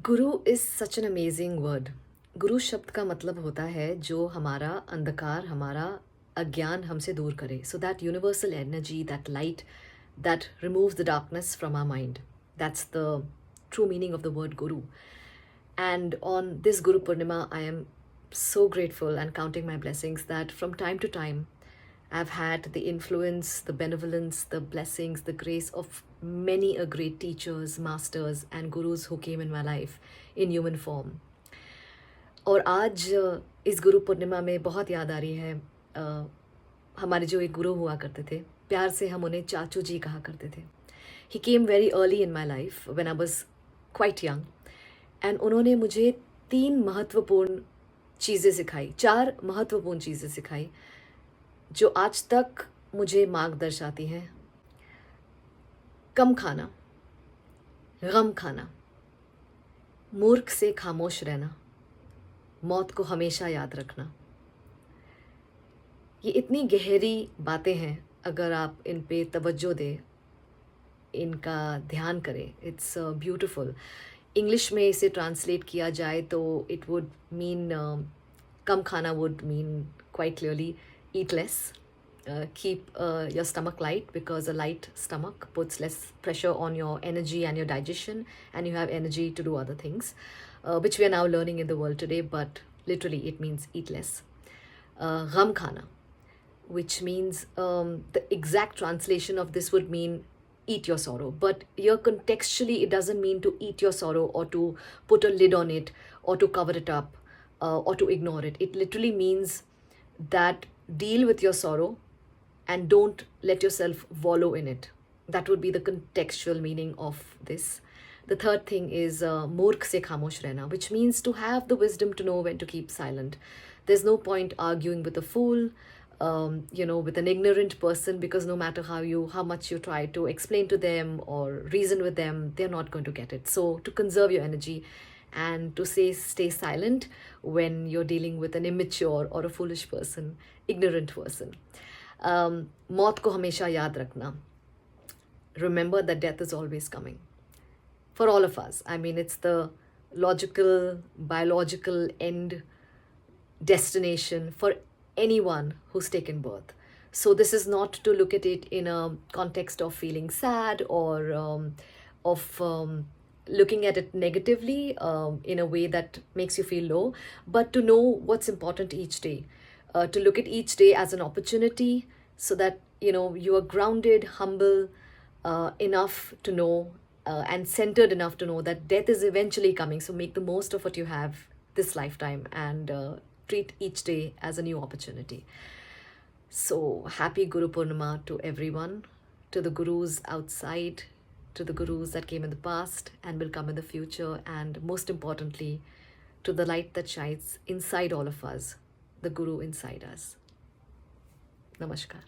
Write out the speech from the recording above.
Guru is such an amazing word. गुरु शब्द का मतलब होता है जो हमारा अंधकार, हमारा अज्ञान हमसे दूर करे। So that universal energy, that light that removes the darkness from our mind. That's the true meaning of the word Guru. And on this Guru Purnima, I am so grateful and counting my blessings that from time to time, I've had the influence, the benevolence, the blessings, the grace of many a great teachers, masters, and gurus who came in my life in human form. और आज इस गुरु पूर्णिमा में बहुत याद आ रही है हमारे जो एक गुरु हुआ करते थे, प्यार से हम उन्हें चाचू जी कहा करते थे। He came very early in my life when I was quite young, and उन्होंने मुझे 3 महत्वपूर्ण चीज़ें सिखाई, 4 महत्वपूर्ण चीज़ें सिखाई जो आज तक मुझे मार्ग दर्शाती हैं। कम खाना, गम खाना, मूर्ख से खामोश रहना, मौत को हमेशा याद रखना। ये इतनी गहरी बातें हैं, अगर आप इन पे तवज्जो दें, इनका ध्यान करें, इट्स ब्यूटिफुल। इंग्लिश में इसे ट्रांसलेट किया जाए तो इट वुड मीन कम खाना would mean quite clearly eat less, keep your stomach light, because a light stomach puts less pressure on your energy and your digestion, and you have energy to do other things, which we are now learning in the world today, but literally it means eat less. Gham khana, which means the exact translation of this would mean eat your sorrow, but here contextually it doesn't mean to eat your sorrow or to put a lid on it or to cover it up or to ignore it. It literally means that deal with your sorrow and don't let yourself wallow in it. That would be the contextual meaning of this. The third thing is मूर्ख से खामोश रहना, which means to have the wisdom to know when to keep silent. There's no point arguing with a fool, with an ignorant person, because no matter how much you try to explain to them or reason with them, they're not going to get it. So to conserve your energy and to stay silent when you're dealing with an immature or a foolish person, ignorant person. मौत को हमेशा याद रखना. Remember that death is always coming. For all of us. I mean, it's the logical, biological end destination for anyone who's taken birth. So this is not to look at it in a context of feeling sad or looking at it negatively in a way that makes you feel low, but to know what's important each day. To look at each day as an opportunity, so that you are grounded, humble enough to know and centered enough to know that death is eventually coming. So make the most of what you have this lifetime and treat each day as a new opportunity. So happy Guru Purnima to everyone, to the gurus outside, to the gurus that came in the past and will come in the future, and most importantly, to the light that shines inside all of us, the Guru inside us. Namaskar.